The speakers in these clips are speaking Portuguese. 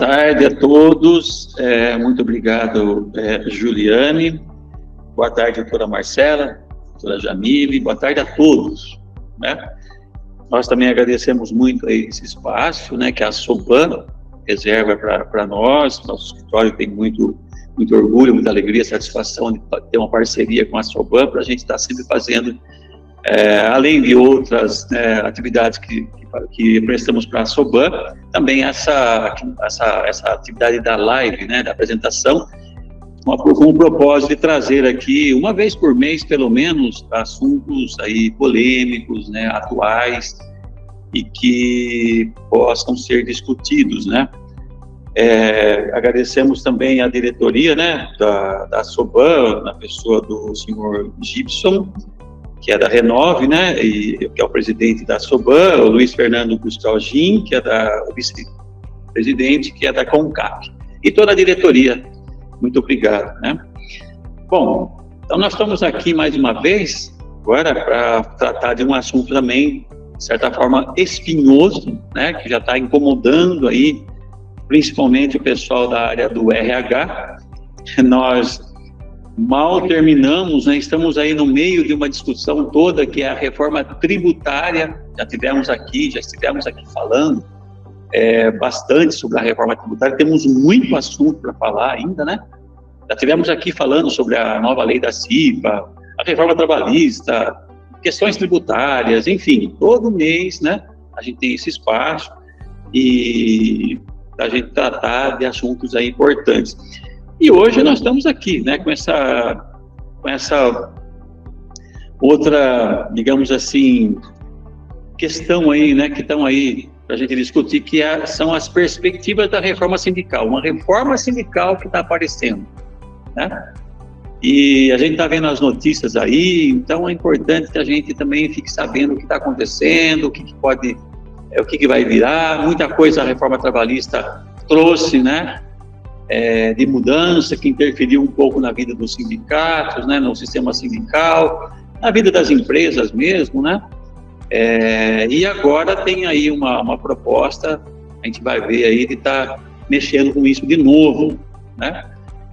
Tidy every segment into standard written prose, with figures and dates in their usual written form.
tarde a todos, muito obrigado, Juliane, boa tarde, doutora Marcela, doutora Jamile, boa tarde a todos, né? Nós também agradecemos muito esse espaço, né, que a SOBAN reserva para nós. Nosso escritório tem muito orgulho, muita alegria, satisfação de ter uma parceria com a SOBAN para a gente estar sempre fazendo, além de outras atividades que prestamos para a SOBAN, também essa atividade da live, né, da apresentação, com o propósito de trazer aqui, uma vez por mês, pelo menos, assuntos aí polêmicos, né, atuais, e que possam ser discutidos, né. Agradecemos também a diretoria, né, da SOBAN, na pessoa do senhor Gibson, que é da Renove, né, e que é o presidente da SOBAN, o Luiz Fernando Gustalgin, que é o vice-presidente, que é da CONCAP, e toda a diretoria. Muito obrigado, né? Bom, então nós estamos aqui mais uma vez, agora, para tratar de um assunto também, de certa forma, espinhoso, né, que já está incomodando aí, principalmente o pessoal da área do RH. Nós mal terminamos, né, estamos aí no meio de uma discussão toda, que é a reforma tributária. Já estivemos aqui falando bastante sobre a reforma tributária, temos muito assunto para falar ainda, né? Já estivemos aqui falando sobre a nova lei da CIPA, a reforma trabalhista, questões tributárias, enfim, todo mês, né, a gente tem esse espaço e a gente tratar de assuntos aí importantes. E hoje nós estamos aqui, né, com essa outra, digamos assim, questão aí, né, que estão aí para a gente discutir, que são as perspectivas da reforma sindical, uma reforma sindical que está aparecendo, né? E a gente está vendo as notícias aí, então é importante que a gente também fique sabendo o que está acontecendo, o que vai virar. Muita coisa a reforma trabalhista trouxe, né, de mudança, que interferiu um pouco na vida dos sindicatos, né, no sistema sindical, na vida das empresas mesmo, né? E agora tem aí uma proposta, a gente vai ver aí, de estar mexendo com isso de novo, né?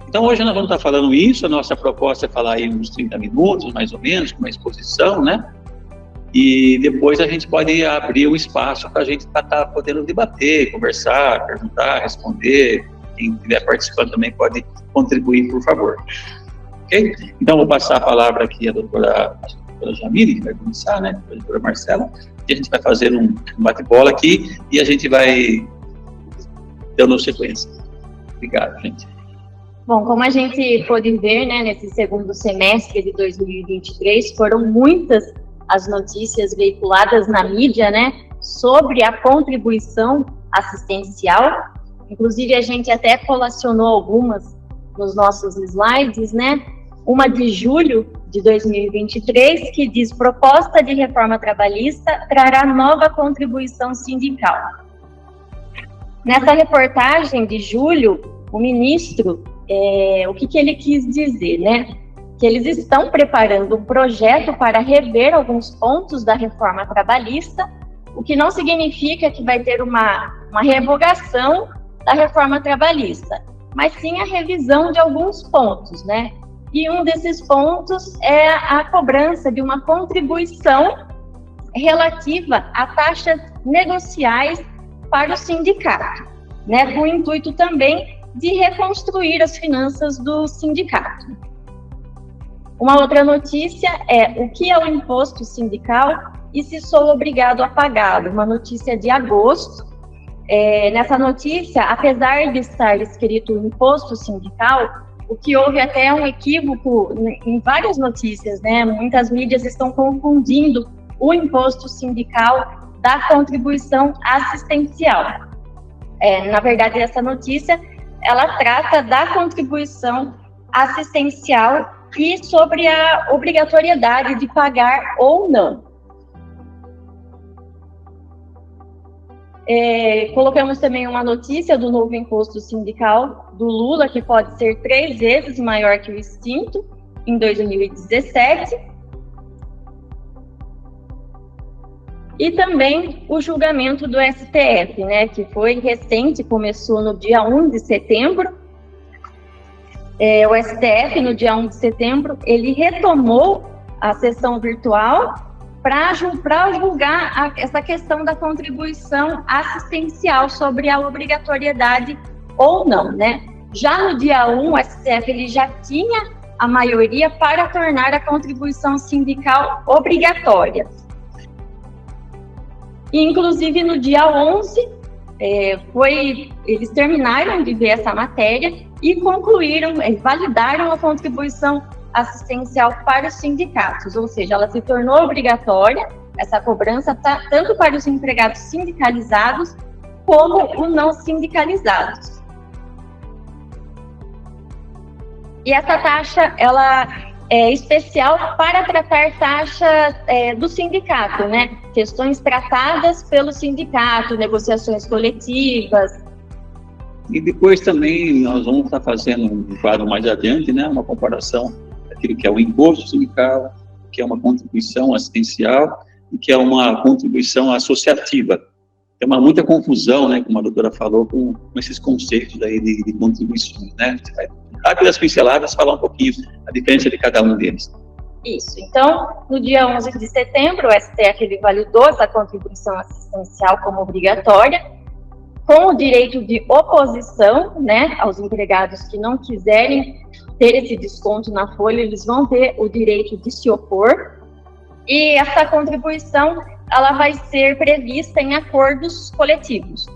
Então hoje nós vamos estar falando isso, a nossa proposta é falar aí uns 30 minutos, mais ou menos, com uma exposição, né? E depois a gente pode abrir um espaço para a gente estar podendo debater, conversar, perguntar, responder. Quem estiver participando também pode contribuir, por favor. Ok? Então vou passar a palavra aqui à doutora Jamile, que vai começar, né, a doutora Marcela, e a gente vai fazer um bate-bola aqui e a gente vai dando sequência. Obrigado, gente. Bom, como a gente pôde ver, né, nesse segundo semestre de 2023, foram muitas as notícias veiculadas na mídia, né, sobre a contribuição assistencial. Inclusive, a gente até colacionou algumas nos nossos slides, né, uma de julho de 2023, que diz: proposta de reforma trabalhista trará nova contribuição sindical. Nessa reportagem de julho, o ministro, o que ele quis dizer, né? Que eles estão preparando um projeto para rever alguns pontos da reforma trabalhista, o que não significa que vai ter uma revogação da reforma trabalhista, mas sim a revisão de alguns pontos, né? E um desses pontos é a cobrança de uma contribuição relativa a taxas negociais para o sindicato, né? Com o intuito também de reconstruir as finanças do sindicato. Uma outra notícia é: o que é o imposto sindical e se sou obrigado a pagá-lo? Uma notícia de agosto. Nessa notícia, apesar de estar escrito imposto sindical, o que houve até é um equívoco em várias notícias, né? Muitas mídias estão confundindo o imposto sindical da contribuição assistencial. Na verdade, essa notícia, ela trata da contribuição assistencial e sobre a obrigatoriedade de pagar ou não. Colocamos também uma notícia do novo imposto sindical do Lula, que pode ser 3 vezes maior que o extinto em 2017. e também o julgamento do STF, né, que foi recente, começou no dia 1 de setembro. O STF, no dia 1 de setembro, ele retomou a sessão virtual para julgar essa questão da contribuição assistencial sobre a obrigatoriedade ou não, né? Já no dia 1, o STF ele já tinha a maioria para tornar a contribuição sindical obrigatória. E, inclusive, no dia 11, eles terminaram de ver essa matéria e concluíram, validaram a contribuição assistencial para os sindicatos, ou seja, ela se tornou obrigatória, essa cobrança, tanto para os empregados sindicalizados como os não sindicalizados. E essa taxa, ela é especial para tratar taxa do sindicato, né? Questões tratadas pelo sindicato, negociações coletivas. E depois também nós vamos estar fazendo um quadro mais adiante, né? Uma comparação daquilo que é o imposto sindical, que é uma contribuição assistencial e que é uma contribuição associativa. Tem muita confusão, né? Como a doutora falou, com esses conceitos aí de contribuições, né? Você vai rápidas pinceladas, falar um pouquinho a diferença de cada um deles. Isso. Então, no dia 11 de setembro, o STF ele validou essa contribuição assistencial como obrigatória, com o direito de oposição, né, aos empregados que não quiserem ter esse desconto na folha, eles vão ter o direito de se opor. E essa contribuição, ela vai ser prevista em acordos coletivos.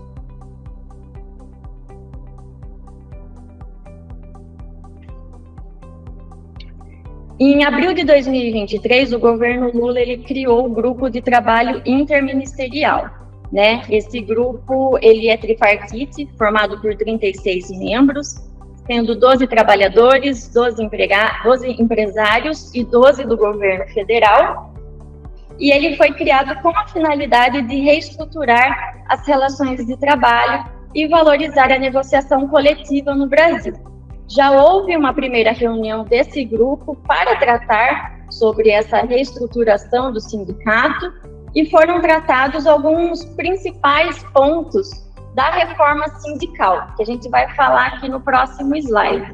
Em abril de 2023, o governo Lula ele criou o grupo de trabalho interministerial, né? Esse grupo ele é tripartite, formado por 36 membros, sendo 12 trabalhadores, 12 empresários e 12 do governo federal. E ele foi criado com a finalidade de reestruturar as relações de trabalho e valorizar a negociação coletiva no Brasil. Já houve uma primeira reunião desse grupo para tratar sobre essa reestruturação do sindicato e foram tratados alguns principais pontos da reforma sindical, que a gente vai falar aqui no próximo slide,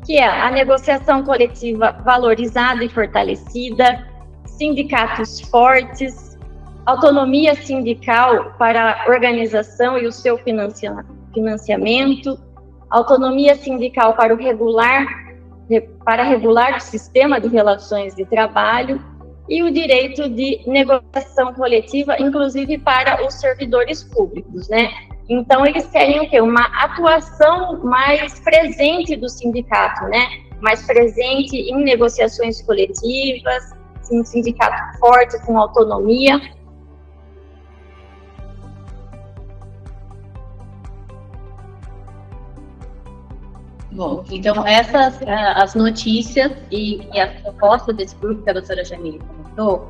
que é a negociação coletiva valorizada e fortalecida, sindicatos fortes, autonomia sindical para a organização e o seu financiamento, autonomia sindical para regular o sistema de relações de trabalho e o direito de negociação coletiva, inclusive para os servidores públicos, né? Então, eles querem o quê? Uma atuação mais presente do sindicato, né? Mais presente em negociações coletivas, um sindicato forte, com autonomia. Bom, então essas as notícias e as propostas desse grupo que a doutora Jamile comentou,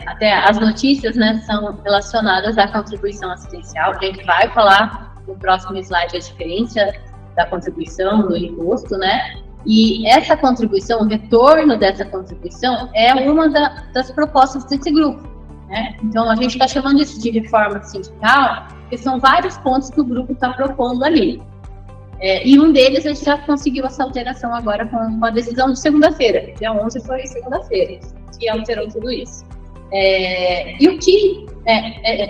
até as notícias, né, são relacionadas à contribuição assistencial. A gente vai falar no próximo slide a diferença da contribuição, do imposto, né? E essa contribuição, o retorno dessa contribuição é uma das propostas desse grupo, né? Então a gente está chamando isso de reforma sindical, porque são vários pontos que o grupo está propondo ali. E um deles a gente já conseguiu essa alteração agora com a decisão de segunda-feira. Dia 11 foi segunda-feira, que alterou tudo isso. E o que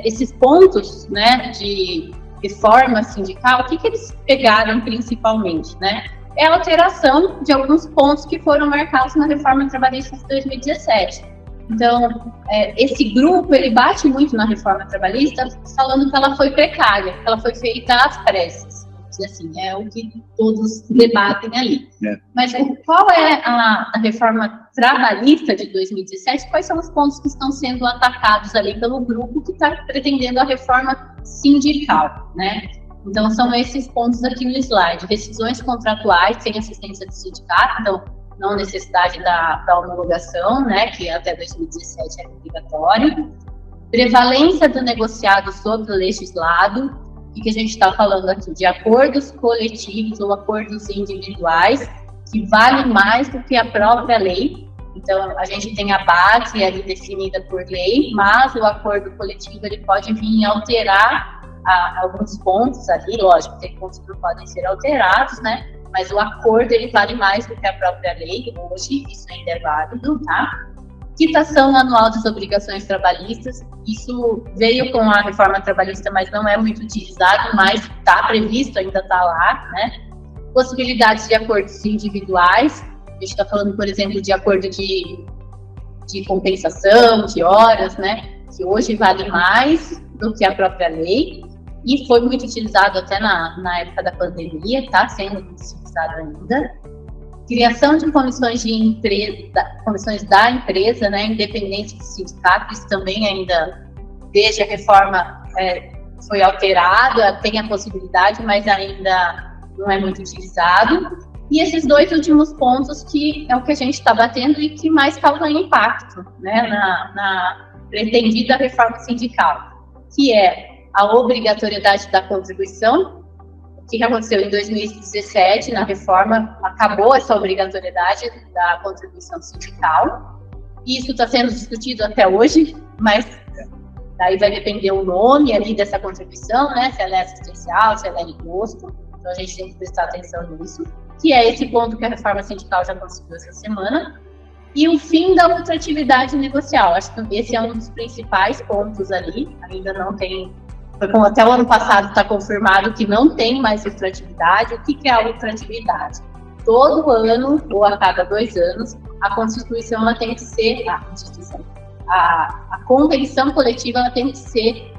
esses pontos, né, de reforma sindical, o que eles pegaram principalmente, né? É a alteração de alguns pontos que foram marcados na reforma trabalhista de 2017. Então, esse grupo, ele bate muito na reforma trabalhista, falando que ela foi precária, que ela foi feita às pressas. Assim, é o que todos debatem ali. Mas qual é a reforma trabalhista de 2017? Quais são os pontos que estão sendo atacados ali pelo grupo que está pretendendo a reforma sindical, né? Então, são esses pontos aqui no slide. Rescisões contratuais sem assistência do sindicato, então, não necessidade da homologação, né, que até 2017 é obrigatório. Prevalência do negociado sobre o legislado. O que a gente está falando aqui? De acordos coletivos ou acordos individuais, que valem mais do que a própria lei. Então, a gente tem a base ali definida por lei, mas o acordo coletivo ele pode vir alterar alguns pontos ali, lógico, tem pontos que não podem ser alterados, né? Mas o acordo ele vale mais do que a própria lei hoje, isso ainda é válido, tá? Quitação anual das obrigações trabalhistas, isso veio com a reforma trabalhista, mas não é muito utilizado, mas está previsto, ainda está lá, né? Possibilidades de acordos individuais, a gente está falando, por exemplo, de acordo de compensação, de horas, né? Que hoje vale mais do que a própria lei, e foi muito utilizado até na época da pandemia, está sendo muito utilizado ainda. Criação de comissões da empresa, né, independente do sindicato, isso também ainda, desde a reforma, foi alterado, tem a possibilidade, mas ainda não é muito utilizado. E esses dois últimos pontos que é o que a gente está batendo e que mais causam impacto, né, na pretendida reforma sindical, que é a obrigatoriedade da contribuição. O que aconteceu em 2017, na reforma, acabou essa obrigatoriedade da contribuição sindical. Isso está sendo discutido até hoje, mas daí vai depender o nome ali dessa contribuição, né? Se ela é assistencial, se ela é imposto. Então a gente tem que prestar atenção nisso, que é esse ponto que a reforma sindical já conseguiu essa semana. E o fim da ultratividade negocial. Acho que esse é um dos principais pontos ali, ainda não tem. Até o ano passado está confirmado que não tem mais ultratividade. O que é a ultratividade? Todo ano, ou a cada 2 anos, a Constituição ela tem que ser, a convenção coletiva ela tem que ser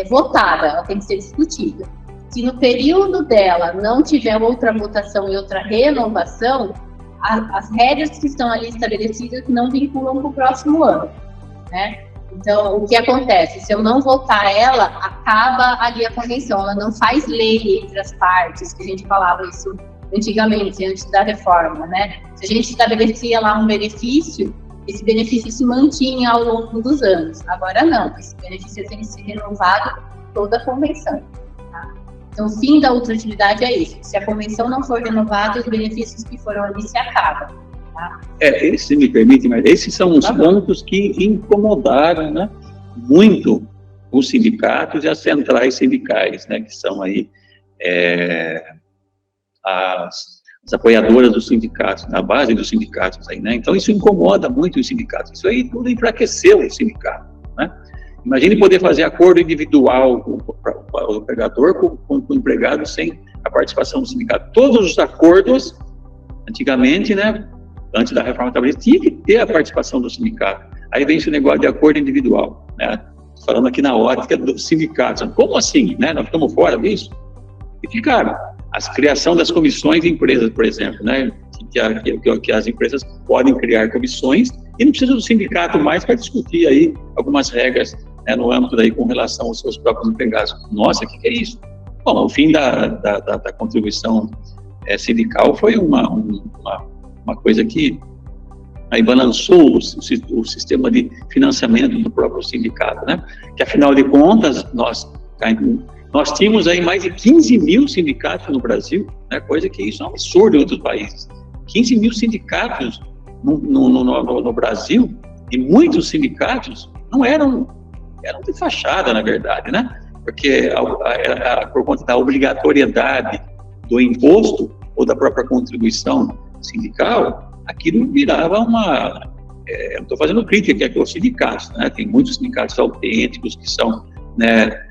votada, ela tem que ser discutida. Se no período dela não tiver outra votação e outra renovação, as regras que estão ali estabelecidas não vinculam para o próximo ano, né? Então, o que acontece? Se eu não votar ela, acaba ali a convenção, ela não faz lei entre as partes, que a gente falava isso antigamente, antes da reforma, né? Se a gente estabelecia lá um benefício, esse benefício se mantinha ao longo dos anos. Agora não, esse benefício tem que ser renovado toda a convenção. Tá? Então, o fim da ultratividade é isso. Se a convenção não for renovada, os benefícios que foram ali se acabam. Tá? Se me permite, mas esses são os pontos que incomodaram, né, muito os sindicatos e as centrais sindicais, né, que são aí as apoiadoras dos sindicatos, na base dos sindicatos aí, né? Então isso incomoda muito os sindicatos. Isso aí tudo enfraqueceu o sindicato, né? Imagine poder fazer acordo individual com o empregador com o empregado sem a participação do sindicato. Todos os acordos, antigamente, né, antes da reforma trabalhista, tinha que ter a participação do sindicato. Aí vem esse negócio de acordo individual, né? Falando aqui na ótica dos sindicatos. Como assim, né? Nós estamos fora disso? E ficaram. A criação das comissões de empresas, por exemplo, né? Que as empresas podem criar comissões e não precisa do sindicato mais para discutir aí algumas regras, né, no âmbito daí com relação aos seus próprios empregados. Nossa, o que é isso? Bom, o fim da contribuição sindical foi uma coisa que aí balançou o sistema de financiamento do próprio sindicato, né? Que afinal de contas nós tínhamos aí mais de 15 mil sindicatos no Brasil, né? Coisa que isso é um absurdo em outros países. 15 mil sindicatos no Brasil, e muitos sindicatos não eram de fachada, na verdade, né? Porque por conta da obrigatoriedade do imposto ou da própria contribuição sindical, aquilo virava eu estou fazendo crítica aqui aos sindicatos, né? Tem muitos sindicatos autênticos que são, né,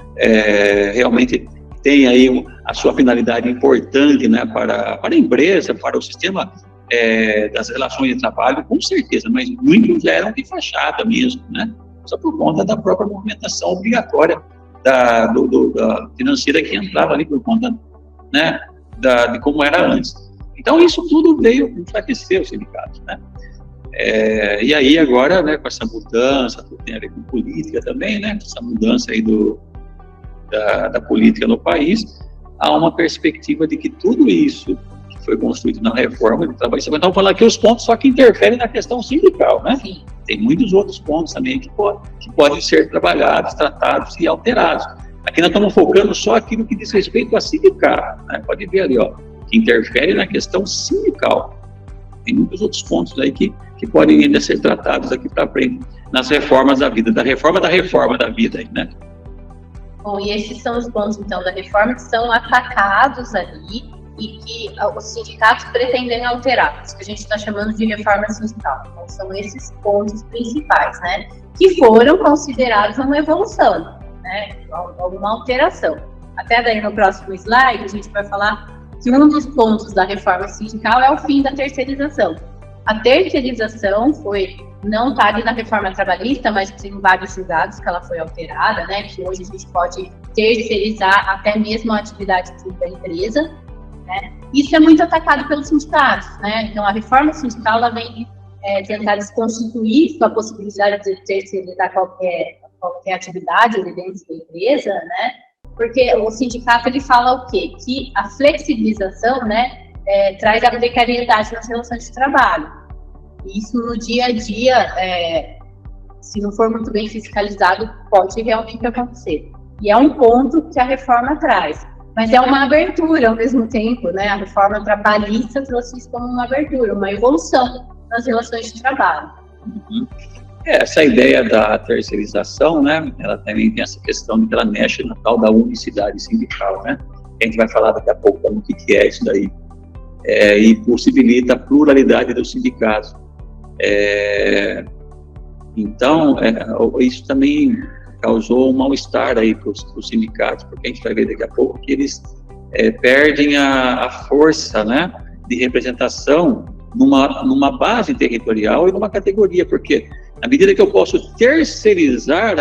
realmente tem aí a sua finalidade importante, né, para a empresa, para o sistema das relações de trabalho, com certeza, mas muitos eram de fachada mesmo, né, só por conta da própria movimentação obrigatória da financeira que entrava ali por conta, né, de como era antes. Então isso tudo veio enfraquecer os sindicatos, né. E aí agora, né, com essa mudança, tudo tem a ver com política também, né, essa mudança aí da política no país, há uma perspectiva de que tudo isso que foi construído na reforma do trabalho, então falar aqui os pontos só que interferem na questão sindical, né? Sim. Tem muitos outros pontos também que podem ser trabalhados, tratados e alterados. Aqui nós estamos focando só aquilo que diz respeito a sindicato, né? Pode ver ali, ó, que interfere na questão sindical. Tem muitos outros pontos aí que podem ainda ser tratados daqui para frente, nas reformas da vida, da reforma da vida, né? Bom, e esses são os pontos, então, da reforma que são atacados ali e que os sindicatos pretendem alterar, isso que a gente está chamando de reforma sindical. Então, são esses pontos principais, né, que foram considerados uma evolução, né, uma alteração. Até daí no próximo slide a gente vai falar que um dos pontos da reforma sindical é o fim da terceirização. A terceirização não está ali na reforma trabalhista, mas tem vários julgados que ela foi alterada, né, que hoje a gente pode terceirizar até mesmo a atividade da empresa, né. Isso é muito atacado pelos sindicatos, né, então a reforma sindical ela vem tentar desconstituir a possibilidade de terceirizar qualquer atividade dentro da empresa, né, porque o sindicato ele fala o quê? Que a flexibilização, né, traz a precariedade nas relações de trabalho. Isso no dia a dia, se não for muito bem fiscalizado, pode realmente acontecer. E é um ponto que a reforma traz. Mas é uma abertura ao mesmo tempo, né? A reforma trabalhista trouxe isso como uma abertura, uma evolução nas relações de trabalho. Uhum. Essa ideia da terceirização, né? Ela também tem essa questão de que ela mexe na tal da unicidade sindical, né? A gente vai falar daqui a pouco o que é isso daí. E possibilita a pluralidade dos sindicatos. Então, isso também causou um mal-estar aí para os sindicatos, porque a gente vai ver daqui a pouco que eles perdem a força, né, de representação numa base territorial e numa categoria, porque na medida que eu posso terceirizar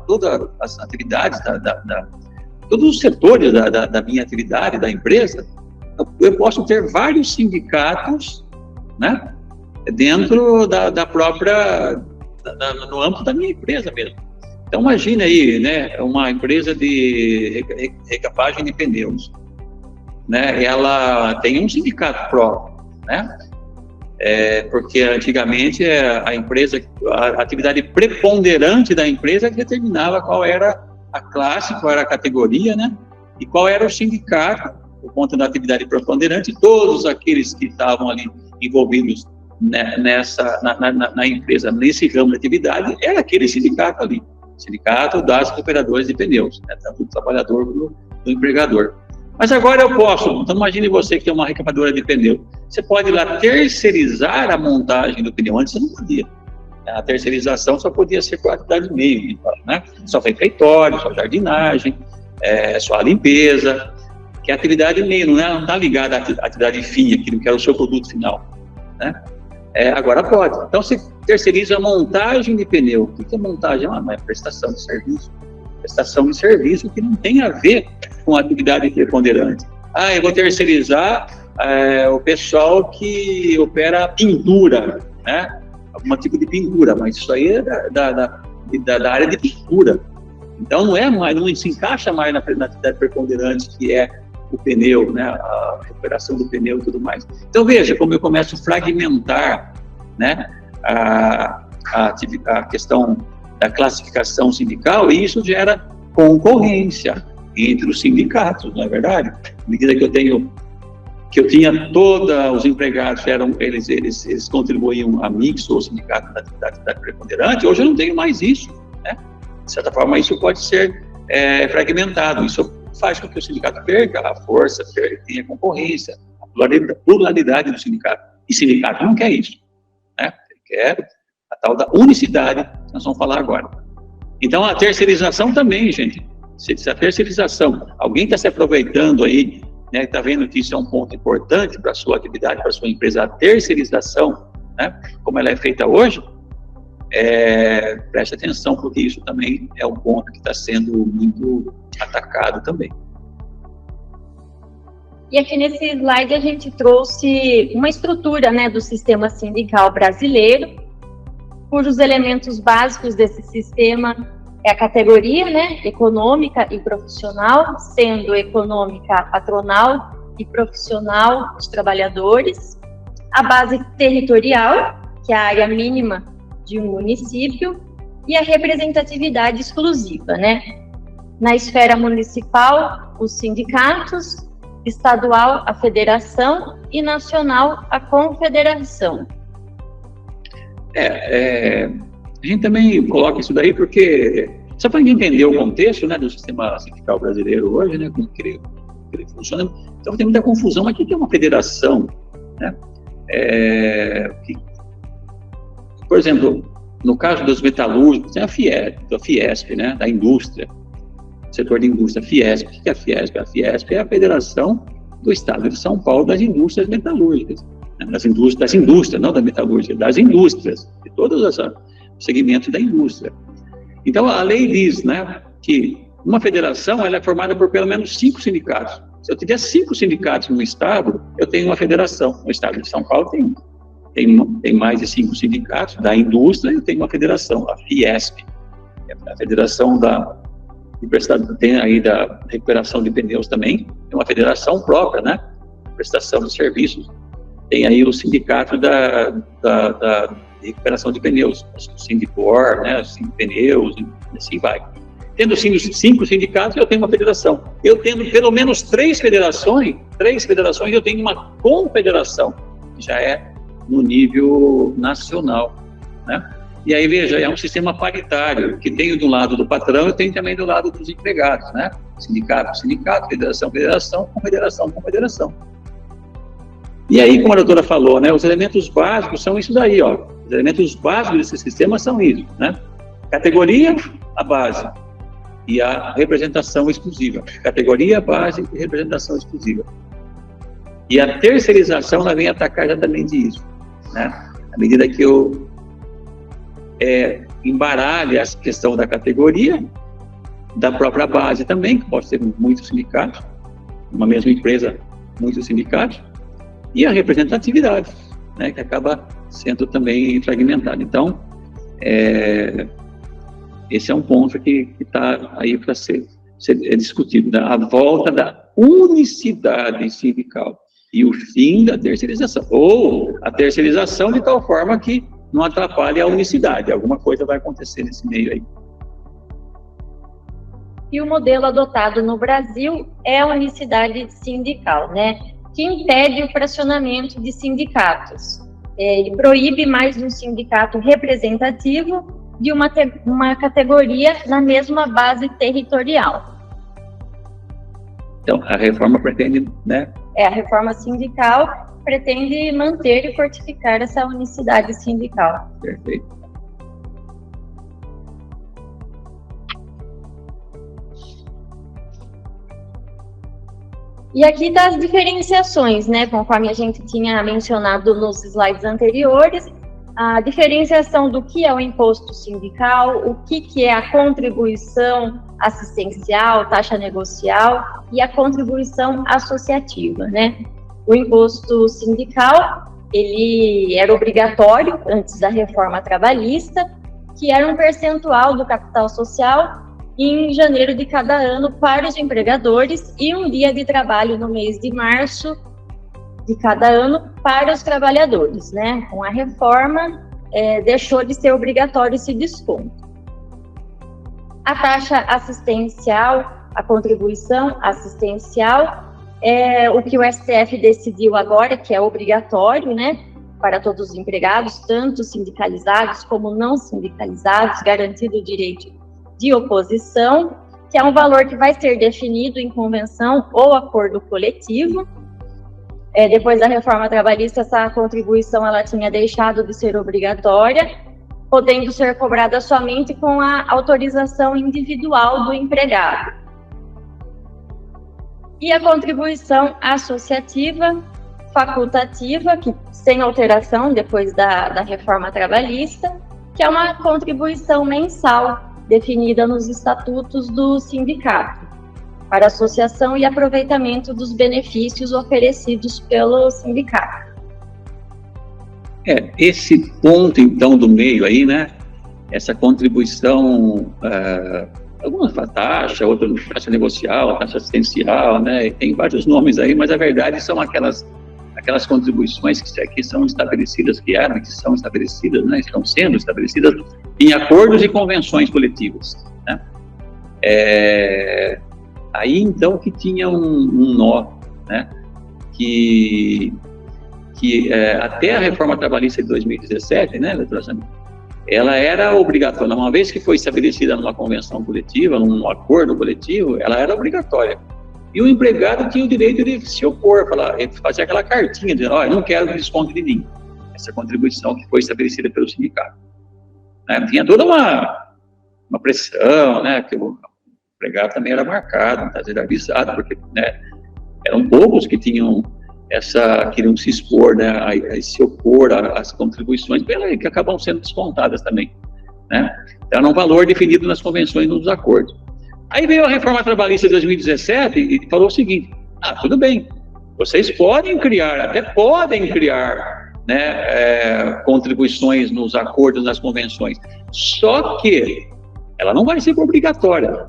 todas as atividades, todos os setores da minha atividade, da empresa, eu posso ter vários sindicatos, né, dentro da própria, no âmbito da minha empresa mesmo. Então, imagine aí, né, uma empresa de recapagem de pneus, né, ela tem um sindicato próprio, né, porque antigamente a empresa, a atividade preponderante da empresa que determinava qual era a classe, qual era a categoria, né, e qual era o sindicato, por conta da atividade preponderante. Todos aqueles que estavam ali envolvidos na empresa, nesse ramo de atividade, era aquele sindicato ali, sindicato das operadoras de pneus, né, tanto do trabalhador como do empregador. Mas agora eu posso, então imagine você que tem uma recapadora de pneu, você pode ir lá terceirizar a montagem do pneu, antes você não podia. A terceirização só podia ser por atividade meio, né? Só refeitório, só jardinagem, só a limpeza, que é atividade meio, não está ligada à atividade fim, aquilo que era o seu produto final, né? Agora pode. Então, se terceiriza a montagem de pneu. O que é montagem? É prestação de serviço. Prestação de serviço que não tem a ver com a atividade preponderante. Eu vou terceirizar o pessoal que opera pintura, né? Algum tipo de pintura, mas isso aí é da área de pintura. Então, não se encaixa mais na atividade preponderante, que é o pneu, né, a recuperação do pneu e tudo mais. Então, veja como eu começo a fragmentar, né, a questão da classificação sindical, e isso gera concorrência entre os sindicatos, não é verdade? À medida que eu tinha todos os empregados, eles contribuíam a mim, que sou o sindicato da atividade preponderante, hoje eu não tenho mais isso, né? De certa forma, isso pode ser fragmentado. Isso faz com que o sindicato perca a força, tenha concorrência, a pluralidade do sindicato. E sindicato não quer isso, né? Ele quer a tal da unicidade que nós vamos falar agora. Então, a terceirização também, gente. Se a terceirização, alguém está se aproveitando aí, né, está vendo que isso é um ponto importante para a sua atividade, para a sua empresa, a terceirização, né, como ela é feita hoje, preste atenção, porque isso também é um ponto que está sendo muito atacado também. E aqui nesse slide a gente trouxe uma estrutura, né, do sistema sindical brasileiro, cujos elementos básicos desse sistema é a categoria, né, econômica e profissional, sendo econômica patronal e profissional os trabalhadores, a base territorial, que é a área mínima de um município, e a representatividade exclusiva, né? Na esfera municipal, os sindicatos, estadual a federação e nacional a confederação. A gente também coloca isso daí porque, só para entender o contexto, né, do sistema sindical brasileiro hoje, né, como que ele funciona, então tem muita confusão. Mas o que é uma federação? Né? Por exemplo, no caso dos metalúrgicos, tem a Fiesp, né, da indústria, setor de indústria, Fiesp. O que é a Fiesp? A Fiesp é a Federação do Estado de São Paulo das Indústrias Metalúrgicas, né, das indústrias, não da metalúrgica, das indústrias, de todos os segmentos da indústria. Então, a lei diz, né, que uma federação ela é formada por pelo menos 5 sindicatos. Se eu tiver 5 sindicatos no estado, eu tenho uma federação. No estado de São Paulo tem mais de 5 sindicatos da indústria, eu tenho uma federação, a Fiesp, a Federação tem aí da recuperação de pneus também, é uma federação própria, né, prestação de serviços. Tem aí o sindicato da recuperação de pneus, o Sindipor, né, Sindipneus, e assim vai. Tendo 5 sindicatos, eu tenho uma federação. Eu tendo pelo menos 3 federações, eu tenho uma confederação, que já é no nível nacional, né? E aí, veja, é um sistema paritário, que tem do lado do patrão e tem também do lado dos empregados, né? Sindicato, federação, confederação. E aí, como a doutora falou, né, os elementos básicos são isso daí, ó. Os elementos básicos desse sistema são isso, né? Categoria, a base, e a representação exclusiva. Categoria, base e representação exclusiva. E a terceirização, ela vem atacar exatamente isso, né? À medida que eu embaralho essa questão da categoria, da própria base também, que pode ser muitos sindicatos, uma mesma empresa, muitos sindicatos, e a representatividade, né, que acaba sendo também fragmentada. Então, esse é um ponto que está aí para ser discutido, né? A volta da unicidade sindical e o fim da terceirização, ou a terceirização de tal forma que não atrapalhe a unicidade. Alguma coisa vai acontecer nesse meio aí. E o modelo adotado no Brasil é a unicidade sindical, né, que impede o fracionamento de sindicatos. Ele proíbe mais um sindicato representativo de uma categoria na mesma base territorial. Então, a reforma pretende, né? A reforma sindical pretende manter e fortificar essa unicidade sindical. Perfeito. E aqui está as diferenciações, né? Conforme a gente tinha mencionado nos slides anteriores, a diferenciação do que é o imposto sindical, o que é a contribuição assistencial, taxa negocial e a contribuição associativa, né? O imposto sindical, ele era obrigatório antes da reforma trabalhista, que era um percentual do capital social em janeiro de cada ano para os empregadores e um dia de trabalho no mês de março de cada ano para os trabalhadores, né? Com a reforma, deixou de ser obrigatório esse desconto. A taxa assistencial, a contribuição assistencial, é o que o STF decidiu agora, que é obrigatório, né, para todos os empregados, tanto sindicalizados como não sindicalizados, garantido o direito de oposição, que é um valor que vai ser definido em convenção ou acordo coletivo. Depois da reforma trabalhista, essa contribuição ela tinha deixado de ser obrigatória, podendo ser cobrada somente com a autorização individual do empregado. E a contribuição associativa, facultativa, que sem alteração depois da reforma trabalhista, que é uma contribuição mensal definida nos estatutos do sindicato, para associação e aproveitamento dos benefícios oferecidos pelo sindicato. Esse ponto, então, do meio aí, né, essa contribuição, algumas taxa, outra taxa negocial, taxa assistencial, né, tem vários nomes aí, mas a verdade são aquelas contribuições que são estabelecidas, que são estabelecidas, né, estão sendo estabelecidas em acordos e convenções coletivas, né. Aí, então, que tinha um nó né, que até a reforma trabalhista de 2017, né, doutora Samir, ela era obrigatória, uma vez que foi estabelecida numa convenção coletiva, num acordo coletivo, ela era obrigatória. E o empregado tinha o direito de se opor, fazer aquela cartinha, dizendo, olha, não quero desconto de mim, essa contribuição que foi estabelecida pelo sindicato. Né? Tinha toda uma pressão, né, que o empregado também era marcado, às vezes avisado, porque, né, eram poucos que queriam se expor, né, a se opor às contribuições, que acabam sendo descontadas também, né? Então, era um valor definido nas convenções e nos acordos. Aí veio a reforma trabalhista de 2017 e falou o seguinte, tudo bem, vocês podem criar, né, contribuições nos acordos, nas convenções, só que ela não vai ser obrigatória,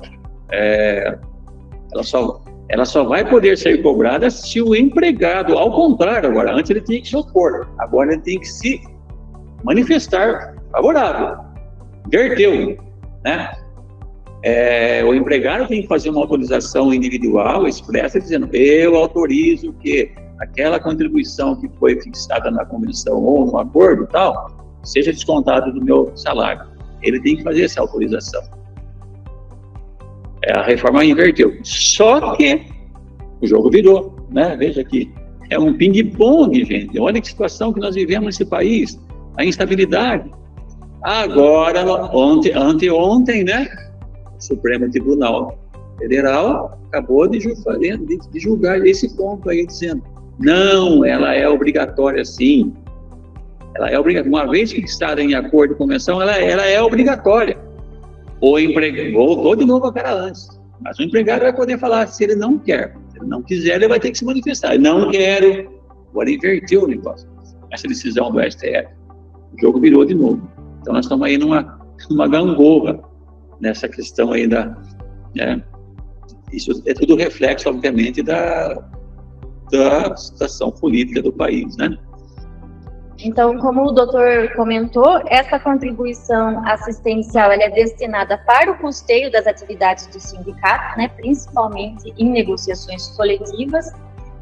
ela só vai poder ser cobrada se o empregado, ao contrário, agora, antes ele tinha que se opor, agora ele tem que se manifestar favorável, inverteu, né? O empregado tem que fazer uma autorização individual, expressa, dizendo, eu autorizo que aquela contribuição que foi fixada na convenção ou no acordo tal, seja descontada do meu salário. Ele tem que fazer essa autorização. A reforma inverteu. Só que o jogo virou, né? Veja aqui, é um ping-pong, gente. Olha que situação que nós vivemos nesse país, a instabilidade. Agora, anteontem, né? O Supremo Tribunal Federal acabou de julgar esse ponto aí, dizendo, não, ela é obrigatória sim. Ela é obrigatória. Uma vez fixada em acordo de convenção, ela é obrigatória. O empregado, voltou de novo a cara antes, mas o empregado vai poder falar se ele não quer. Se ele não quiser, ele vai ter que se manifestar. Não quero. Agora inverteu o negócio. Essa decisão do STF. O jogo virou de novo. Então nós estamos aí numa gangorra nessa questão aí isso é tudo reflexo, obviamente, da situação política do país, né? Então, como o doutor comentou, essa contribuição assistencial ela é destinada para o custeio das atividades do sindicato, né, principalmente em negociações coletivas.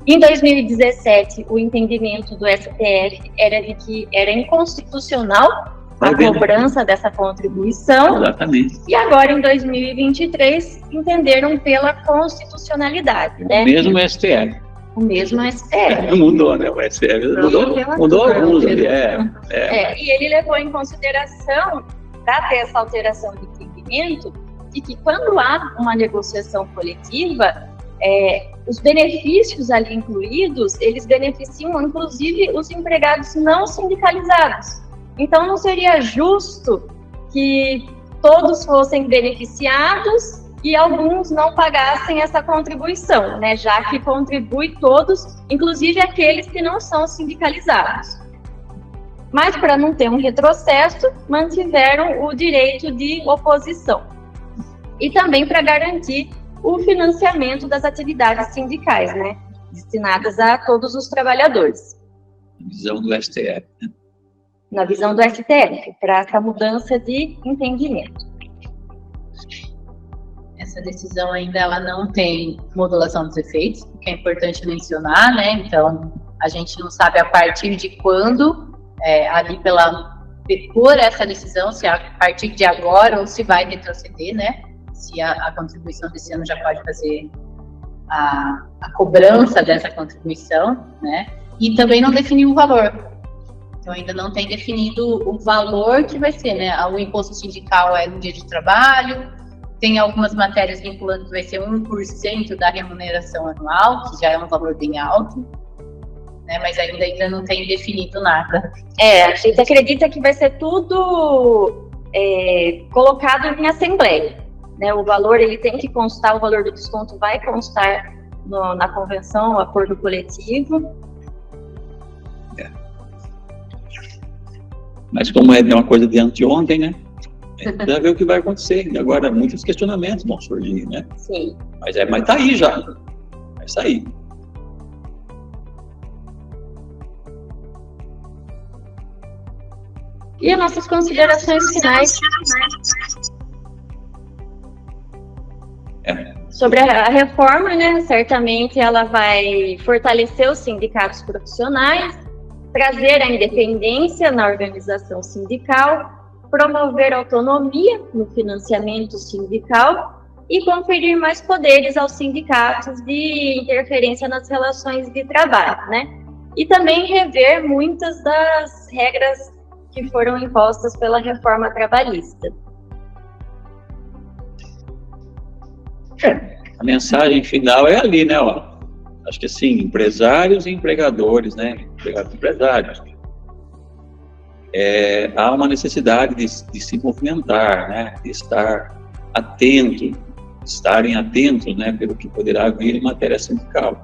Em 2017, o entendimento do STF era de que era inconstitucional a cobrança dessa contribuição. Exatamente. E agora, em 2023, entenderam pela constitucionalidade, né? O mesmo STF. O mesmo STF. Mudou, né? O STF mudou alguns ali. E ele levou em consideração, para ter essa alteração de entendimento, de que quando há uma negociação coletiva, os benefícios ali incluídos, eles beneficiam, inclusive, os empregados não sindicalizados. Então, não seria justo que todos fossem beneficiados e alguns não pagassem essa contribuição, né? Já que contribui todos, inclusive aqueles que não são sindicalizados. Mas, para não ter um retrocesso, mantiveram o direito de oposição. E também para garantir o financiamento das atividades sindicais, né? Destinadas a todos os trabalhadores. Visão do STF, né? Na visão do STF, para essa mudança de entendimento. Essa decisão ainda ela não tem modulação dos efeitos, o que é importante mencionar, né? Então, a gente não sabe a partir de quando, por essa decisão, se a partir de agora ou se vai retroceder, né? Se a contribuição desse ano já pode fazer a cobrança dessa contribuição, né? E também não definiu o valor. Então, ainda não tem definido o valor que vai ser, né? O imposto sindical é no dia de trabalho, tem algumas matérias vinculando que vai ser 1% da remuneração anual, que já é um valor bem alto, né? Mas ainda não tem definido nada. A gente acredita que vai ser tudo colocado em assembleia, né? O valor, ele tem que constar, o valor do desconto vai constar na convenção, no acordo coletivo. Mas como é uma coisa de anteontem, né? Já ver o que vai acontecer. E agora muitos questionamentos vão surgir, né? Sim. Mas tá aí já. Vai sair. E as nossas considerações finais. Sobre a reforma, né, certamente ela vai fortalecer os sindicatos profissionais, trazer a independência na organização sindical, promover autonomia no financiamento sindical e conferir mais poderes aos sindicatos de interferência nas relações de trabalho, né? E também rever muitas das regras que foram impostas pela reforma trabalhista. A mensagem final é ali, né? Ó. Acho que assim, empresários e empregadores, né? Empresários. Há uma necessidade de se movimentar, né? De estar atento, estarem atentos, né? Pelo que poderá vir em matéria sindical.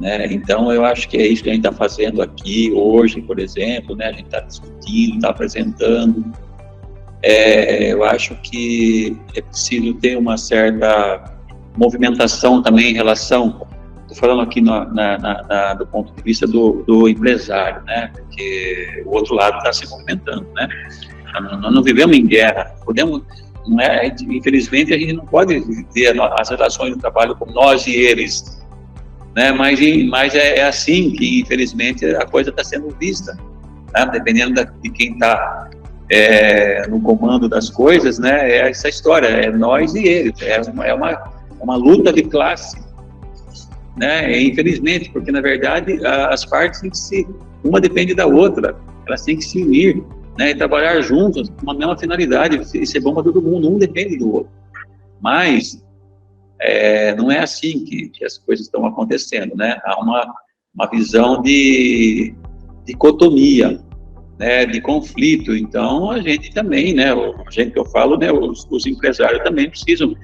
Né? Então, eu acho que é isso que a gente está fazendo aqui hoje, por exemplo, né? A gente está discutindo, está apresentando. Eu acho que é preciso ter uma certa movimentação também em relação, estou falando aqui do ponto de vista do empresário, né? Porque o outro lado está se movimentando, né? Nós não vivemos em guerra, não é, infelizmente a gente não pode ver as relações do trabalho como nós e eles, né? Mas é assim que infelizmente a coisa está sendo vista, né? Dependendo de quem está no comando das coisas, né? É essa história, é nós e eles, é uma luta de classe, né? Infelizmente, porque na verdade as partes têm que uma depende da outra, elas têm que se unir, né? E trabalhar juntas com uma mesma finalidade, e ser bom para todo mundo, um depende do outro. Mas não é assim que as coisas estão acontecendo, né? Há uma visão de dicotomia, né, de conflito. Então a gente também, né, a gente que eu falo, né, os empresários também precisam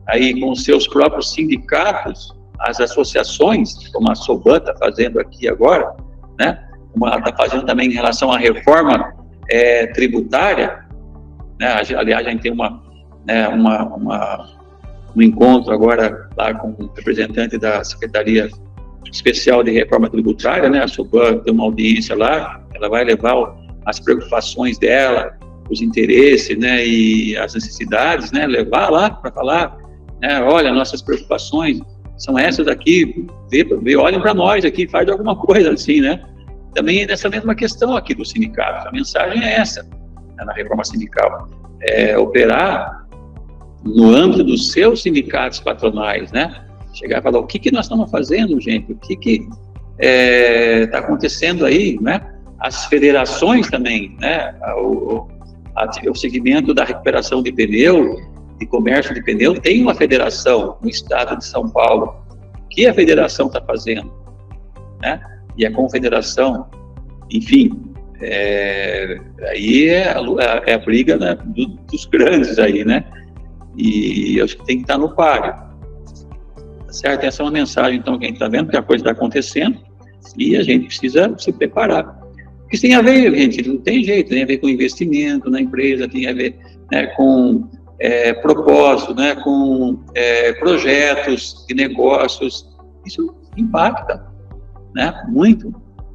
aí com os seus próprios sindicatos, as associações, como a Soban está fazendo aqui agora, né, como ela está fazendo também em relação à reforma tributária, né, aliás a gente tem um encontro agora lá com o representante da Secretaria Especial de Reforma Tributária, né, a Soban tem uma audiência lá, ela vai levar as preocupações dela, os interesses, né, e as necessidades, né, levar lá para falar, né, olha, nossas preocupações são essas aqui, olhem para nós aqui, faz alguma coisa assim, né. Também nessa mesma questão aqui do sindicato, a mensagem é essa, né, na reforma sindical, operar no âmbito dos seus sindicatos patronais, né, chegar e falar, o que nós estamos fazendo, gente, o que está acontecendo aí, né? As federações também, né? O segmento da recuperação de pneu, de comércio de pneu, tem uma federação no estado de São Paulo. O que a federação está fazendo, né? E a confederação, enfim, aí é a briga, né, dos grandes aí, né? E acho que tem que estar no páreo. Certo? Essa é uma mensagem, então, que a gente está vendo que a coisa está acontecendo e a gente precisa se preparar. Isso tem a ver, gente, não tem jeito, tem a ver com investimento na empresa, tem a ver, né, com propósito, né, com projetos de negócios. Isso impacta, né, muito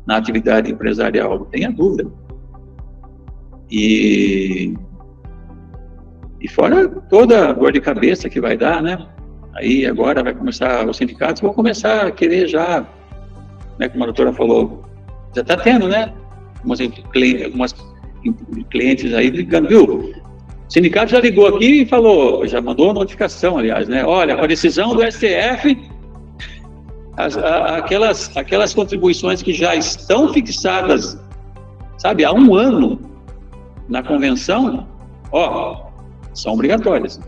na atividade empresarial, não tenha dúvida. E fora toda a dor de cabeça que vai dar, né? Aí agora vai começar, os sindicatos vão começar a querer já, né, como a doutora falou, já está tendo, né, algumas clientes aí ligando, viu, o sindicato já ligou aqui e falou, já mandou a notificação, aliás, né, olha, com a decisão do STF, aquelas contribuições que já estão fixadas, sabe, há 1 ano na convenção, são obrigatórias.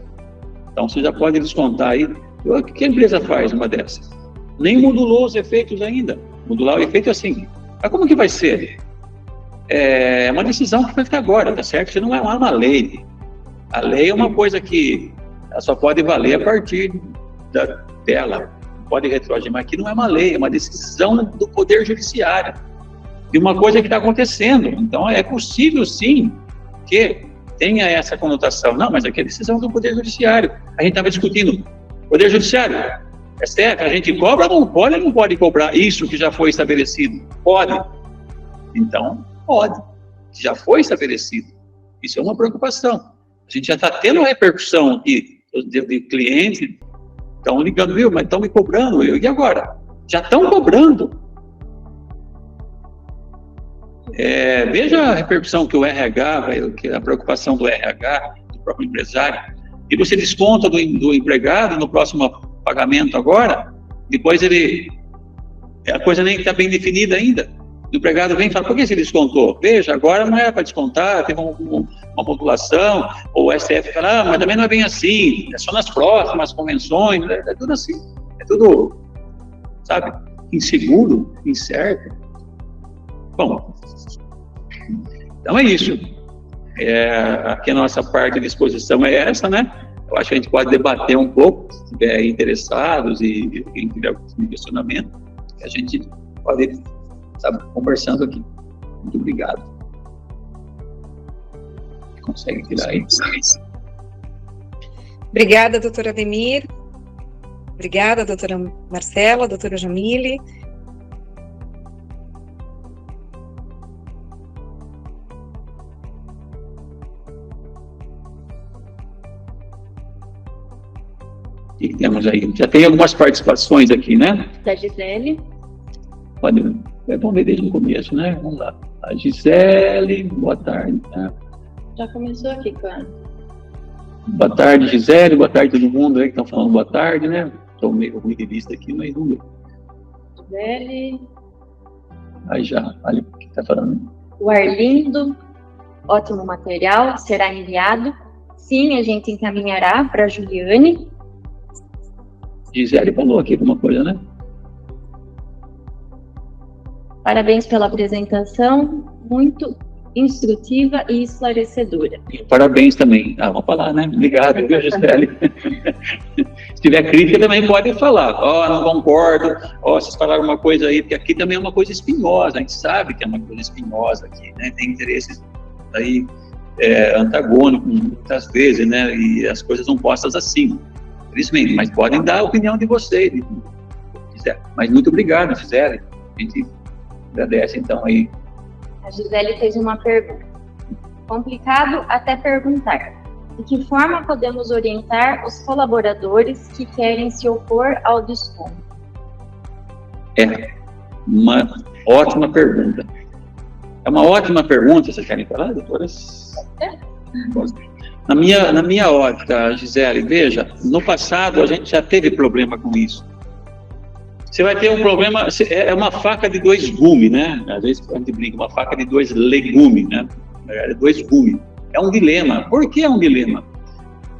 Então, você já pode descontar aí. O que a empresa faz uma dessas? Nem modulou os efeitos ainda. Modular o efeito é assim. Mas como que vai ser? É uma decisão que vai ficar agora, tá certo? Isso não é uma lei. A lei é uma coisa que ela só pode valer a partir dela. Não pode retroagir, mas aqui não é uma lei, é uma decisão do Poder Judiciário. De uma coisa que está acontecendo. Então, é possível, sim, que tenha essa conotação. Não, mas aqui é decisão do Poder Judiciário. A gente estava discutindo, Poder Judiciário, STF, a gente cobra ou não pode cobrar isso que já foi estabelecido? Pode. Então, pode. Já foi estabelecido. Isso é uma preocupação. A gente já está tendo repercussão aqui de cliente, estão ligando, viu, mas estão me cobrando, e agora? Já estão cobrando. Veja a repercussão que o RH, que a preocupação do RH, do próprio empresário, e você desconta do empregado no próximo pagamento agora, depois a coisa nem está bem definida ainda. O empregado vem e fala, por que você descontou? Veja, agora não era para descontar, teve uma modulação, ou o STF fala, mas também não é bem assim, é só nas próximas convenções, é tudo assim, é tudo, sabe, inseguro, incerto. Bom, então é isso. Aqui a nossa parte de exposição é essa, né? Eu acho que a gente pode debater um pouco, se estiver interessados e quem tiver algum questionamento, a gente pode estar conversando aqui. Muito obrigado. Consegue tirar aí? Obrigada, doutora Ademir. Obrigada, doutora Marcela, doutora Jamile. O que temos aí? Já tem algumas participações aqui, né? Da Gisele. Vamos ver desde o começo, né? Vamos lá. A Gisele, boa tarde. Né? Já começou aqui, claro. Boa tarde, Gisele. Boa tarde todo mundo aí que estão falando boa tarde, né? Estou meio ruim de vista aqui, mas não deu. Gisele. Aí já, olha o que está falando. O Arlindo, ótimo material, será enviado. Sim, a gente encaminhará para a Juliane. Gisele falou aqui alguma coisa, né? Parabéns pela apresentação, muito instrutiva e esclarecedora. Parabéns também. Vamos falar, né? Obrigado, viu, Gisele? Se tiver crítica, também pode falar. Não concordo. Vocês falaram uma coisa aí, porque aqui também é uma coisa espinhosa. A gente sabe que é uma coisa espinhosa aqui, né? Tem interesses aí antagônicos, muitas vezes, né? E as coisas são postas assim. Infelizmente, mas podem dar a opinião de vocês. Mas muito obrigado, Gisele. A gente agradece, então, aí. A Gisele fez uma pergunta. Complicado até perguntar. De que forma podemos orientar os colaboradores que querem se opor ao desconto? É uma ótima pergunta. É uma ótima pergunta. Vocês querem falar, doutoras? Na minha ótica, Gisele, veja, no passado a gente já teve problema com isso. Você vai ter um problema, é uma faca de dois gumes, né? Às vezes a gente brinca, uma faca de dois legumes, né? Dois gumes. É um dilema. Por que é um dilema?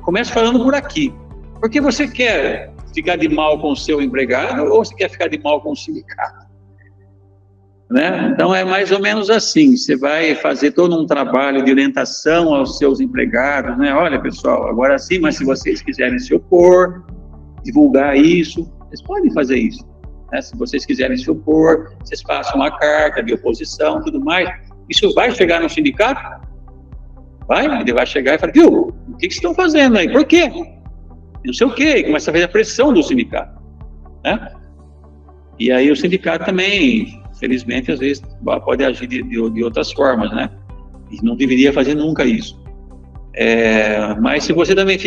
Começo falando por aqui. Porque você quer ficar de mal com o seu empregado ou você quer ficar de mal com o sindicato? Né? Então é mais ou menos assim, você vai fazer todo um trabalho de orientação aos seus empregados, né? Olha, pessoal, agora sim, mas se vocês quiserem se opor, divulgar isso, vocês podem fazer isso, né? Se vocês quiserem se opor, vocês façam uma carta de oposição, tudo mais. Isso vai chegar no sindicato? Ele vai chegar e falar, viu, o que vocês estão fazendo aí? Por quê? Não sei o quê, e começa a ver a pressão do sindicato, né? E aí o sindicato também, felizmente, às vezes pode agir de outras formas, né? E não deveria fazer nunca isso. Mas se você também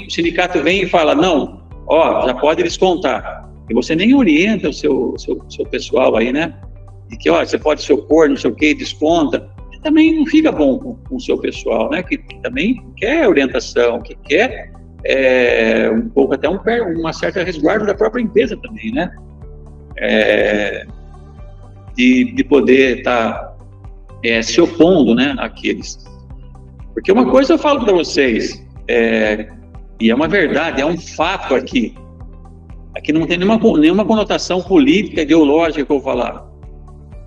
o sindicato vem e fala, não, já pode descontar, e você nem orienta o seu pessoal aí, né? De que, você pode se opor, não sei o que, desconta, também não fica bom com o seu pessoal, né? Que também quer orientação, que quer um pouco até uma certa resguardo da própria empresa também, né? De poder estar se opondo, né, àqueles. Porque uma coisa eu falo para vocês, e é uma verdade, é um fato aqui não tem nenhuma conotação política, ideológica que eu vou falar.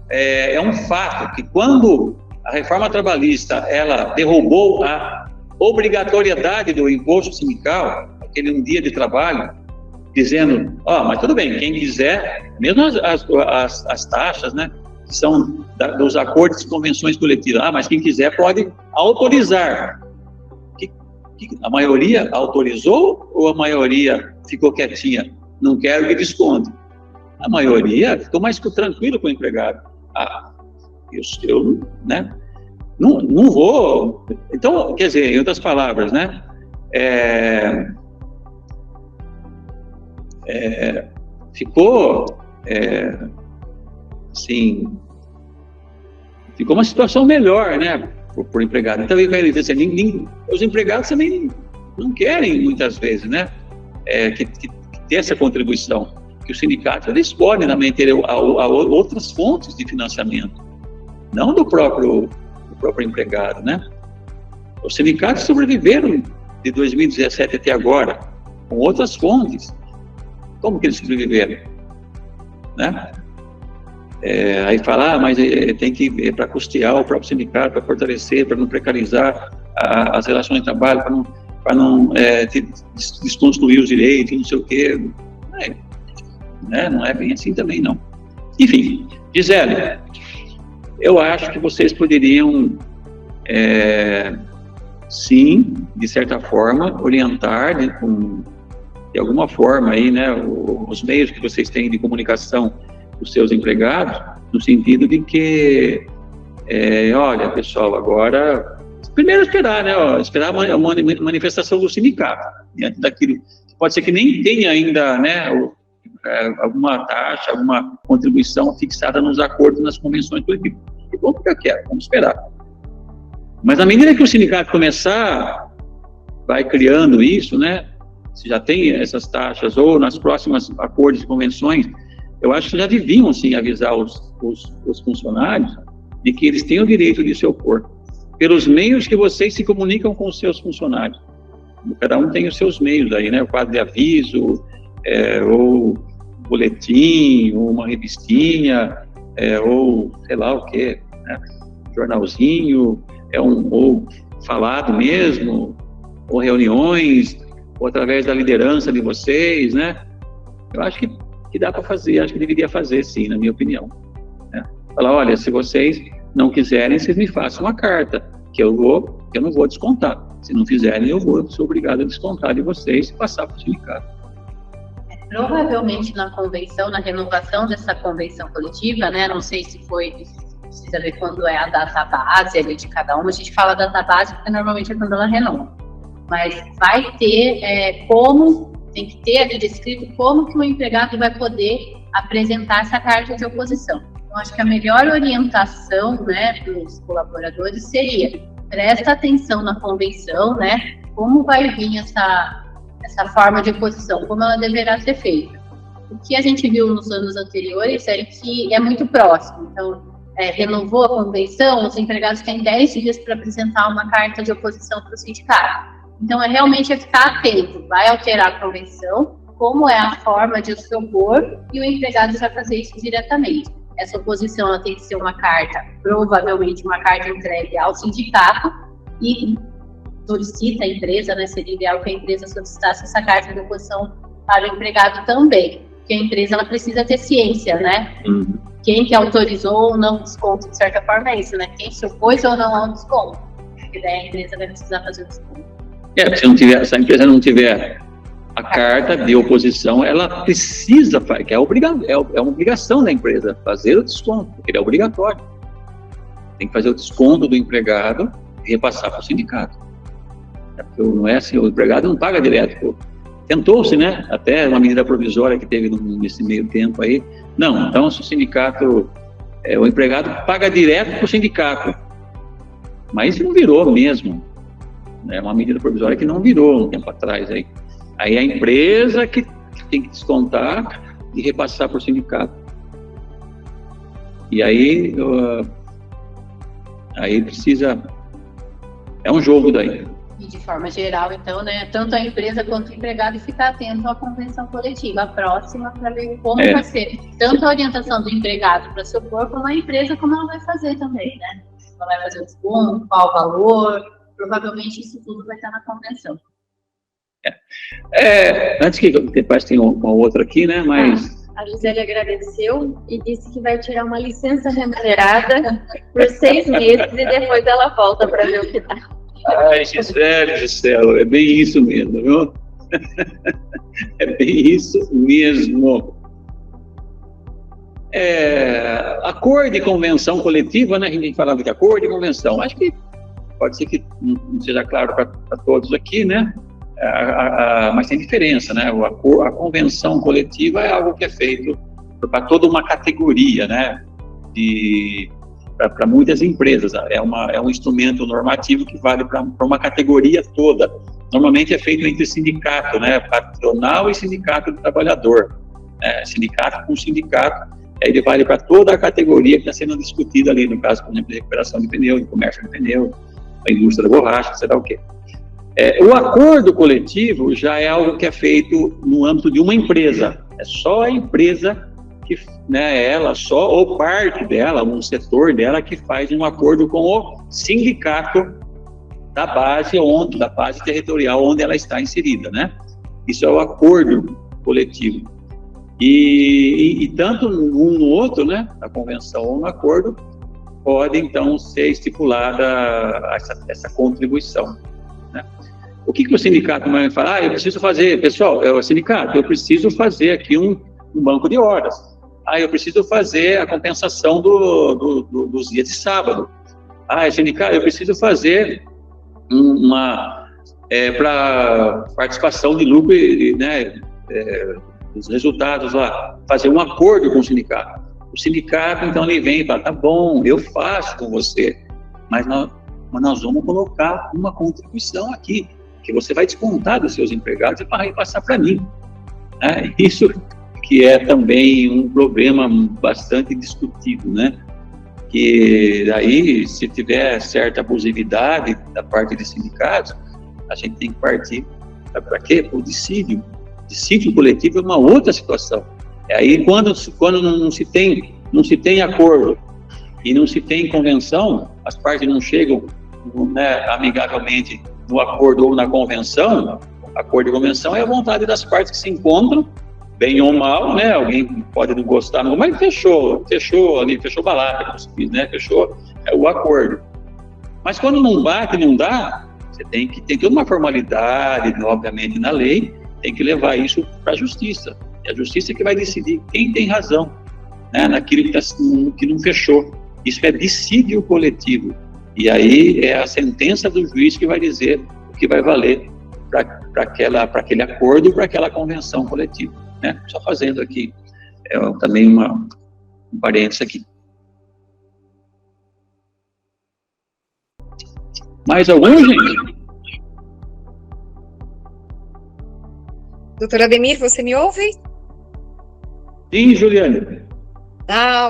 É um fato que quando a reforma trabalhista, ela derrubou a obrigatoriedade do imposto sindical, aquele um dia de trabalho, dizendo, mas tudo bem, quem quiser, mesmo as taxas, né, que são dos acordos e convenções coletivas, mas quem quiser pode autorizar. A maioria autorizou ou a maioria ficou quietinha? Não quero que desconte. A maioria ficou mais tranquilo com o empregado. Eu né, não vou... Então, quer dizer, em outras palavras, né, ficou uma situação melhor, né, por empregado. Então, ele diz assim, os empregados também não querem, muitas vezes, né, que ter essa contribuição, que os sindicatos, eles podem também ter outras fontes de financiamento, não do próprio empregado, né. Os sindicatos sobreviveram de 2017 até agora, com outras fontes. Como que eles sobreviveram? Né? Aí fala, mas tem que para custear o próprio sindicato, para fortalecer, para não precarizar as relações de trabalho, para não desconstruir os direitos, não sei o quê. Não é bem assim também, não. Enfim, Gisele, eu acho que vocês poderiam, sim, de certa forma, orientar, né, de alguma forma aí, né, os meios que vocês têm de comunicação dos seus empregados, no sentido de que, olha, pessoal, agora, primeiro esperar, né, esperar uma manifestação do sindicato, diante daquilo, pode ser que nem tenha ainda, né, alguma taxa, alguma contribuição fixada nos acordos, nas convenções coletivas. E vamos ficar quieto, vamos esperar. Mas à medida que o sindicato começar, vai criando isso, né, se já tem essas taxas, ou nas próximas acordos e convenções, eu acho que já deviam, sim, avisar os funcionários de que eles têm o direito de se opor, pelos meios que vocês se comunicam com os seus funcionários. Cada um tem os seus meios aí, né, o quadro de aviso, ou boletim, ou uma revistinha, ou sei lá o quê, né, jornalzinho, ou falado mesmo, ou reuniões, ou através da liderança de vocês, né? Eu acho que dá para fazer, acho que deveria fazer, sim, na minha opinião. Né? Falar, olha, se vocês não quiserem, vocês me façam uma carta, que eu não vou descontar. Se não fizerem, eu sou obrigado a descontar de vocês e passar para o sindicato. Provavelmente na convenção, na renovação dessa convenção coletiva, né? Não sei se precisa ver quando é a data base ali de cada uma. A gente fala data base porque normalmente é quando ela renova. Mas vai ter tem que ter ali descrito como que o empregado vai poder apresentar essa carta de oposição. Então, acho que a melhor orientação, né, para os colaboradores seria: presta atenção na convenção, né, como vai vir essa forma de oposição, como ela deverá ser feita. O que a gente viu nos anos anteriores é que é muito próximo. Então, renovou a convenção, os empregados têm 10 dias para apresentar uma carta de oposição para o sindicato. Então, realmente ficar atento, vai alterar a convenção, como é a forma de se opor, e o empregado vai fazer isso diretamente. Essa oposição ela tem que ser uma carta, provavelmente uma carta entregue ao sindicato, e solicita a empresa, né, seria ideal que a empresa solicitasse essa carta de oposição para o empregado também, porque a empresa ela precisa ter ciência, né? Quem que autorizou ou não o desconto, de certa forma, é isso, né? Quem se opôs ou não ao desconto, porque daí a empresa vai precisar fazer o desconto. Se a empresa não tiver a carta de oposição, ela precisa, que é uma obrigação da empresa, fazer o desconto, porque ele é obrigatório. Tem que fazer o desconto do empregado e repassar para o sindicato. Porque não é assim, o empregado não paga direto. Tentou-se, né? Até uma medida provisória que teve nesse meio tempo aí. Não, então se o sindicato, o empregado paga direto para o sindicato. Mas isso não virou mesmo. É uma medida provisória que não virou um tempo atrás. Aí a empresa que tem que descontar e repassar para o sindicato. E aí precisa... É um jogo daí. E de forma geral, então, né, tanto a empresa quanto o empregado ficar atento à convenção coletiva, a próxima, para ver como vai ser. Tanto a orientação do empregado para se opor, como a empresa, como ela vai fazer também, né? Ela vai fazer o desconto, qual o valor... Provavelmente isso tudo vai estar na convenção. Antes que depois tem uma outra aqui, né? Mas a Gisele agradeceu e disse que vai tirar uma licença remunerada por 6 meses e depois ela volta para ver o que dá. Ai, Gisele, é bem isso mesmo, viu? É bem isso mesmo. Acordo e convenção coletiva, né? A gente falava de acordo e convenção. Acho que pode ser que não seja claro para todos aqui, né? Mas tem diferença, né? A convenção coletiva é algo que é feito para toda uma categoria, né? Para muitas empresas, é um instrumento normativo que vale para uma categoria toda. Normalmente é feito entre sindicato, né? Patronal e sindicato do trabalhador, né? Sindicato com sindicato, ele vale para toda a categoria que está sendo discutida ali, no caso, por exemplo, de recuperação de pneu, de comércio de pneu, a indústria da borracha, sei lá o quê. O acordo coletivo já é algo que é feito no âmbito de uma empresa. É só a empresa que, né, ela só, ou parte dela, um setor dela, que faz um acordo com o sindicato da base territorial onde ela está inserida, né? Isso é o acordo coletivo. E tanto um no outro, né, a convenção ou no acordo, pode então ser estipulada essa contribuição, né? O que o sindicato vai falar? Eu preciso fazer, pessoal, o sindicato, eu preciso fazer aqui um banco de horas. Eu preciso fazer a compensação dos dias de sábado. Sindicato, eu preciso fazer para participação de lucro, né, os resultados lá, fazer um acordo com o sindicato. O sindicato, então, ele vem e fala, tá bom, eu faço com você, mas nós vamos colocar uma contribuição aqui, que você vai descontar dos seus empregados e vai repassar para mim. Isso que é também um problema bastante discutido, né? Que daí, se tiver certa abusividade da parte dos sindicatos, a gente tem que partir para quê? Para o dissídio. Dissídio coletivo é uma outra situação. Aí, quando não se tem acordo e não se tem convenção, as partes não chegam, né, amigavelmente no acordo ou na convenção. Acordo e convenção é a vontade das partes que se encontram, bem ou mal, né? Alguém pode não gostar, mas fechou ali, fechou balada, né? Fechou o acordo. Mas quando não bate, não dá, você tem toda uma formalidade, obviamente, na lei, tem que levar isso para a justiça. É a justiça que vai decidir quem tem razão, né, naquilo que não fechou. Isso é dissídio coletivo. E aí é a sentença do juiz que vai dizer o que vai valer para aquele acordo, para aquela convenção coletiva, né? Só fazendo aqui também um parênteses aqui. Mais algum, gente? Doutor Ademir, você me ouve? Sim, Juliane.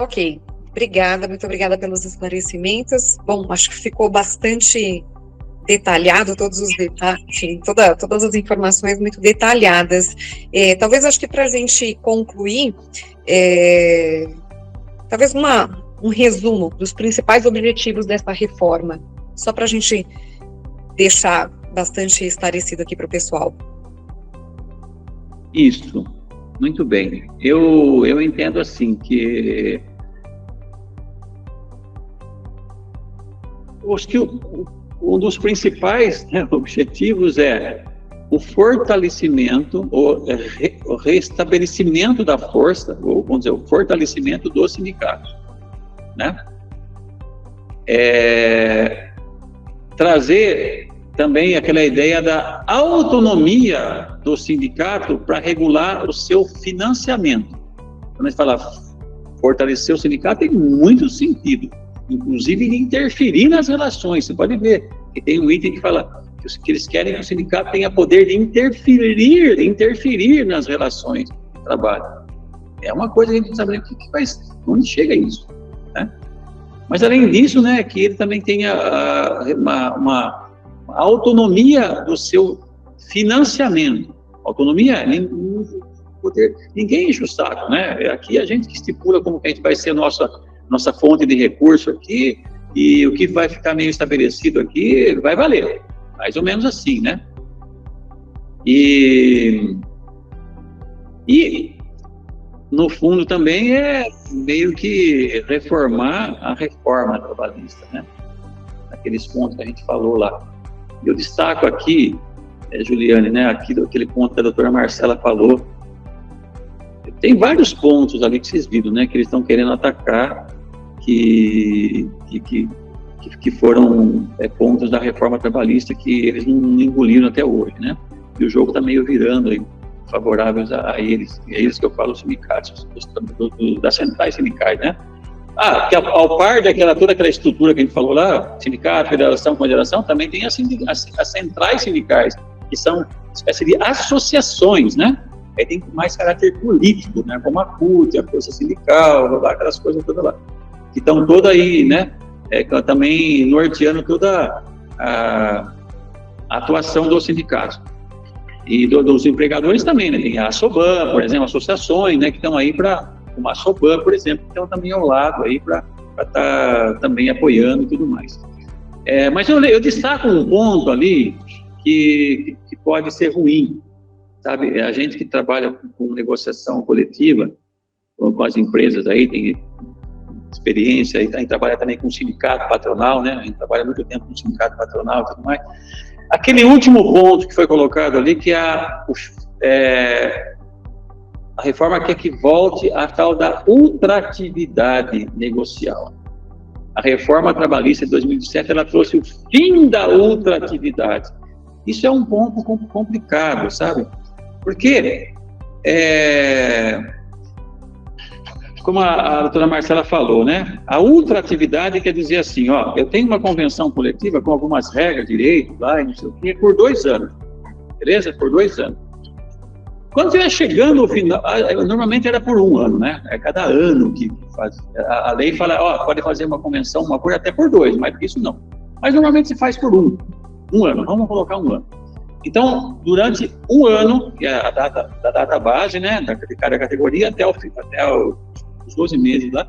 Ok. Obrigada, muito obrigada pelos esclarecimentos. Bom, acho que ficou bastante detalhado, todos os detalhes, enfim, todas as informações muito detalhadas. Talvez, acho que para a gente concluir, talvez um resumo dos principais objetivos dessa reforma, só para a gente deixar bastante esclarecido aqui para o pessoal. Isso, muito bem. Eu entendo assim que um dos principais, né, objetivos é o fortalecimento, o restabelecimento da força, ou vamos dizer, o fortalecimento dos sindicatos, né? Trazer também aquela ideia da autonomia do sindicato para regular o seu financiamento. Quando a gente fala fortalecer o sindicato, tem muito sentido, inclusive de interferir nas relações. Você pode ver que tem um item que fala que eles querem que o sindicato tenha poder de interferir nas relações de trabalho. É uma coisa que a gente sabe o que faz, onde chega isso, né? Mas além disso, né, que ele também tenha uma autonomia do seu financiamento. Autonomia, ninguém enche o saco, né? Aqui a gente que estipula como que a gente vai ser nossa fonte de recurso aqui, e o que vai ficar meio estabelecido aqui vai valer. Mais ou menos assim, né? E no fundo também é meio que reformar a reforma trabalhista, né? Aqueles pontos que a gente falou lá. Eu destaco aqui, Juliane, né, aquele ponto que a doutora Marcela falou. Tem vários pontos ali que vocês viram, né, que eles estão querendo atacar, que foram pontos da reforma trabalhista que eles não engoliram até hoje, né? e o jogo está meio virando aí, favoráveis a eles. E é eles que eu falo, os sindicatos, das centrais sindicais, né? Que ao par toda aquela estrutura que a gente falou lá, sindicato, federação, confederação, também tem as centrais sindicais, que são uma espécie de associações, né? Aí tem mais caráter político, né? Como a CUT, a Força Sindical, aquelas coisas todas lá. Que estão todas aí, né? Também norteando toda a atuação dos sindicatos. E dos empregadores também, né? Tem a ASOBAN, por exemplo, associações, né? Que estão aí como a ASOBAN, por exemplo, que estão também ao lado aí para estar também apoiando e tudo mais. Mas eu destaco um ponto ali que pode ser ruim, sabe? A gente que trabalha com negociação coletiva, com as empresas aí, tem experiência, e trabalha também com sindicato patronal, né? A gente trabalha muito tempo com sindicato patronal e tudo mais. Aquele último ponto que foi colocado ali, que a reforma quer que volte a tal da ultratividade negocial. A reforma trabalhista de 2017, ela trouxe o fim da ultratividade. Isso é um ponto complicado, sabe? Porque, como a doutora Marcela falou, né? A ultratividade quer dizer assim, eu tenho uma convenção coletiva com algumas regras, direitos, lá, e não sei o quê, por 2 anos. Beleza? Por 2 anos. Quando estiver chegando ao final, normalmente era por 1 ano, né? É cada ano que faz. A lei fala, pode fazer uma convenção, uma coisa até por 2, mas isso não. Mas normalmente se faz por 1 ano, vamos colocar 1 ano. Então, durante 1 ano, que é a data base, né, de cada categoria, até os 12 meses lá,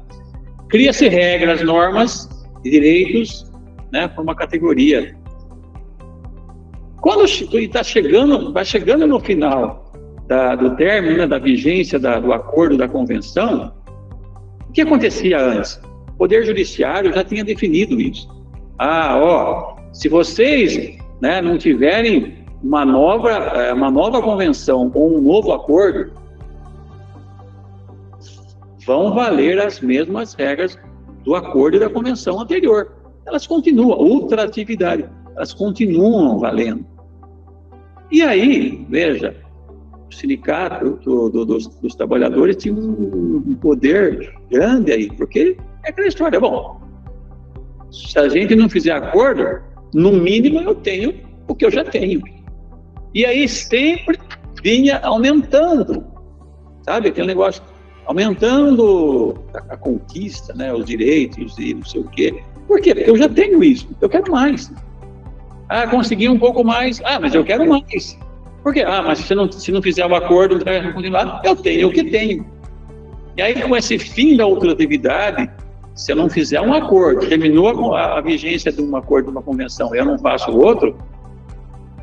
cria-se regras, normas e direitos, né, para uma categoria. Quando vai chegando no final do término, né, da vigência do acordo, da convenção, o que acontecia antes? O Poder Judiciário já tinha definido isso. Se vocês, né, não tiverem uma nova convenção ou um novo acordo, vão valer as mesmas regras do acordo e da convenção anterior. Elas continuam, ultratividade, elas continuam valendo. E aí, veja, o sindicato dos trabalhadores tinha um poder grande aí, porque é aquela história, se a gente não fizer acordo, no mínimo eu tenho o que eu já tenho. E aí sempre vinha aumentando, sabe? Aquele negócio, aumentando a conquista, né? Os direitos e não sei o quê. Por quê? Porque eu já tenho isso, eu quero mais. Consegui um pouco mais, mas eu quero mais. Por quê? Mas se não fizer o acordo, não continuar, eu tenho o que tenho. E aí, com esse fim da ultratividade, se eu não fizer um acordo, terminou a vigência de um acordo, de uma convenção, eu não faço o outro,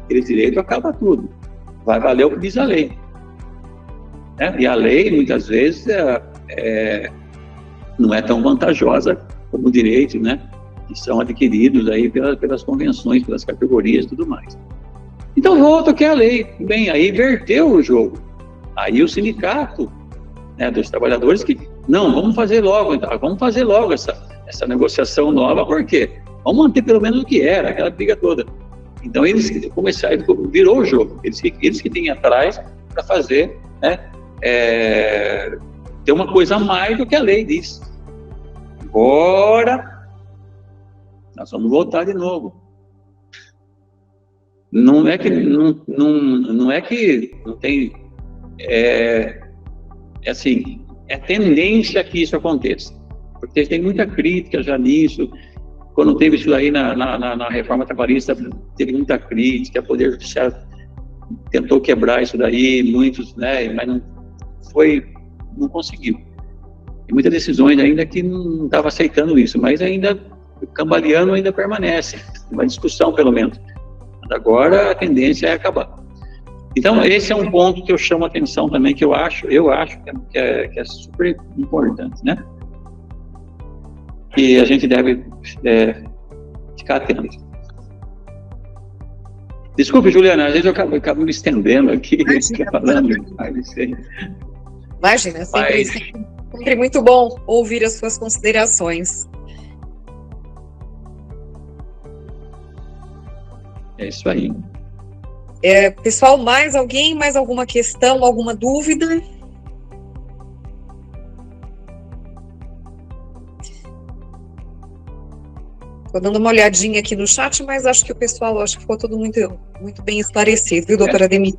aquele direito acaba tudo. Vai valer o que diz a lei. E a lei, muitas vezes, não é tão vantajosa como o direito, né? Que são adquiridos aí pelas convenções, pelas categorias e tudo mais. Então, volta que é a lei. Bem, aí inverteu o jogo. Aí o sindicato, né, dos trabalhadores vamos fazer logo essa negociação nova, por quê? Vamos manter pelo menos o que era, aquela briga toda. Então, eles começaram, virou o jogo. Eles que têm atrás para fazer, né, ter uma coisa a mais do que a lei diz. Agora, nós vamos voltar de novo. Não é que não tem, assim, é tendência que isso aconteça, porque tem muita crítica já nisso. Quando teve isso aí na reforma trabalhista, teve muita crítica, o Poder Judiciário tentou quebrar isso daí, muitos, né, mas não conseguiu. E muitas decisões ainda que não estavam aceitando isso, mas ainda, cambaleando ainda permanece, uma discussão pelo menos. Agora a tendência é acabar. Então, esse é um ponto que eu chamo a atenção também, que eu acho que é super importante, né? Que a gente deve ficar atento. Desculpe, Juliana, às vezes eu acabo me estendendo aqui, falando. Imagina, sempre muito bom ouvir as suas considerações. É isso aí. Pessoal, mais alguém? Mais alguma questão, alguma dúvida? Estou dando uma olhadinha aqui no chat, mas acho que o pessoal, acho que ficou tudo muito, muito bem esclarecido, viu, doutora Ademir?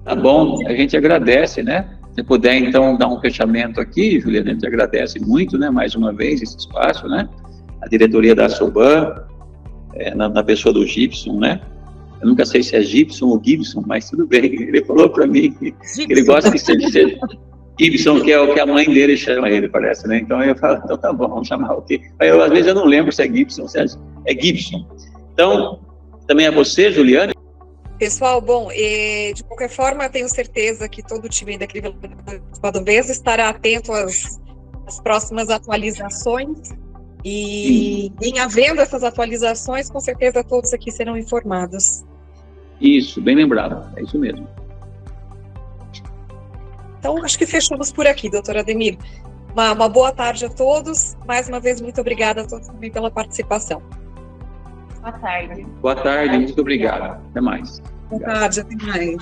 Tá bom, a gente agradece, né? Se puder, então, dar um fechamento aqui, Juliana, a gente agradece muito, né, mais uma vez, esse espaço, né? A diretoria da Soban, na pessoa do Gibson, né? Eu nunca sei se é Gibson ou Gibson, mas tudo bem. Ele falou para mim que ele gosta de ser Gibson, que é o que a mãe dele chama ele, parece, né? Então eu falo, então tá bom, vamos chamar o quê? Às vezes eu não lembro se é Gibson, se é Gibson. Então, também é você, Juliana. Pessoal, bom, de qualquer forma, eu tenho certeza que todo o time da Cordobesa estará atento às próximas atualizações e, em havendo essas atualizações, com certeza todos aqui serão informados. Isso, bem lembrado, é isso mesmo. Então, acho que fechamos por aqui, doutora Ademir. Uma boa tarde a todos. Mais uma vez, muito obrigada a todos também pela participação. Boa tarde. Boa tarde, muito obrigado. Até mais. Boa tarde, até mais.